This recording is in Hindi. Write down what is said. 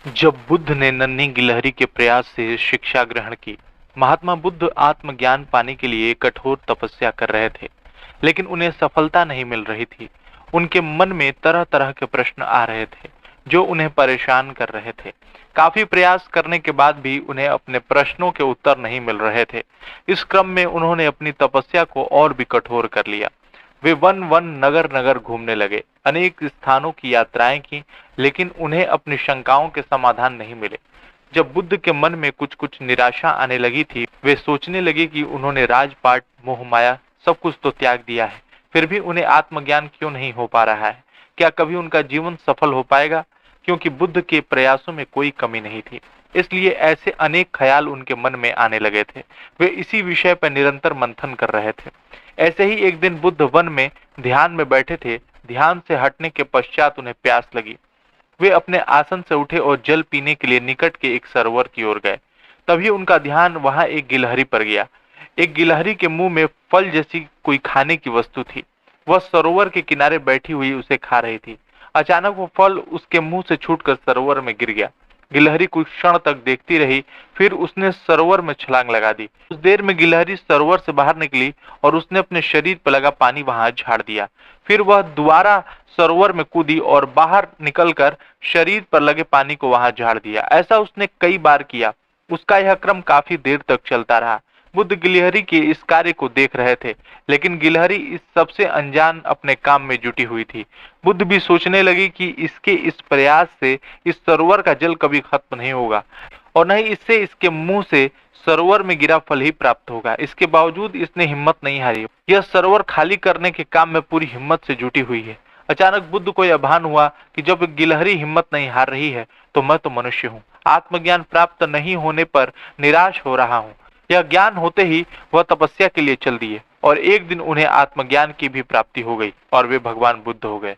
जब बुद्ध ने नन्ही गिलहरी के प्रयास से शिक्षा ग्रहण की, महात्मा बुद्ध आत्मज्ञान पाने के लिए कठोर तपस्या कर रहे थे, लेकिन उन्हें सफलता नहीं मिल रही थी। उनके मन में तरह तरह के प्रश्न आ रहे थे, जो उन्हें परेशान कर रहे थे। काफी प्रयास करने के बाद भी उन्हें अपने प्रश्नों के उत्तर नहीं मिल रहे थे। इस क्रम में उन्होंने अपनी तपस्या को और भी कठोर कर लिया। वे वन वन नगर नगर घूमने लगे, अनेक स्थानों की यात्राएं की, लेकिन उन्हें अपनी शंकाओं के समाधान नहीं मिले। जब बुद्ध के मन में कुछ कुछ निराशा आने लगी थी, वे सोचने लगे कि उन्होंने राजपाट, मोह माया, सब कुछ तो त्याग दिया है, फिर भी उन्हें आत्मज्ञान क्यों नहीं हो पा रहा है? क्या कभी उनका जीवन सफल हो पाएगा? क्योंकि बुद्ध के प्रयासों में कोई कमी नहीं थी, इसलिए ऐसे अनेक ख्याल उनके मन में आने लगे थे। वे इसी विषय पर निरंतर मंथन कर रहे थे। ऐसे ही एक दिन बुद्ध वन में ध्यान में बैठे थे। ध्यान से हटने के पश्चात उन्हें प्यास लगी। वे अपने आसन से उठे और जल पीने के लिए निकट के एक सरोवर की ओर गए। तभी उनका ध्यान वहां एक गिलहरी पर गया। एक गिलहरी के मुंह में फल जैसी कोई खाने की वस्तु थी। वह सरोवर के किनारे बैठी हुई उसे खा रही थी। अचानक वो फल उसके मुंह से छूटकर सरोवर में गिर गया। गिलहरी कुछ क्षण तक देखती रही, फिर उसने सरोवर में छलांग लगा दी। उस देर में गिलहरी सरोवर से बाहर निकली और उसने अपने शरीर पर लगा पानी वहां झाड़ दिया। फिर वह दोबारा सरोवर में कूदी और बाहर निकलकर शरीर पर लगे पानी को वहां झाड़ दिया। ऐसा उसने कई बार किया। उसका यह क्रम काफी देर तक चलता रहा। बुद्ध गिलहरी के इस कार्य को देख रहे थे, लेकिन गिलहरी इस सबसे अनजान अपने काम में जुटी हुई थी। बुद्ध भी सोचने लगे कि इसके इस प्रयास से इस सरोवर का जल कभी खत्म नहीं होगा और न ही इससे इसके मुंह से सरोवर में गिरा फल ही प्राप्त होगा। इसके बावजूद इसने हिम्मत नहीं हारी। यह सरोवर खाली करने के काम में पूरी हिम्मत से जुटी हुई है। अचानक बुद्ध को यह भान हुआ कि जब गिलहरी हिम्मत नहीं हार रही है, तो मैं तो मनुष्य हूँ। आत्मज्ञान प्राप्त नहीं होने पर निराश हो रहा हूँ। यह ज्ञान होते ही वह तपस्या के लिए चल दिए और एक दिन उन्हें आत्मज्ञान की भी प्राप्ति हो गई और वे भगवान बुद्ध हो गए।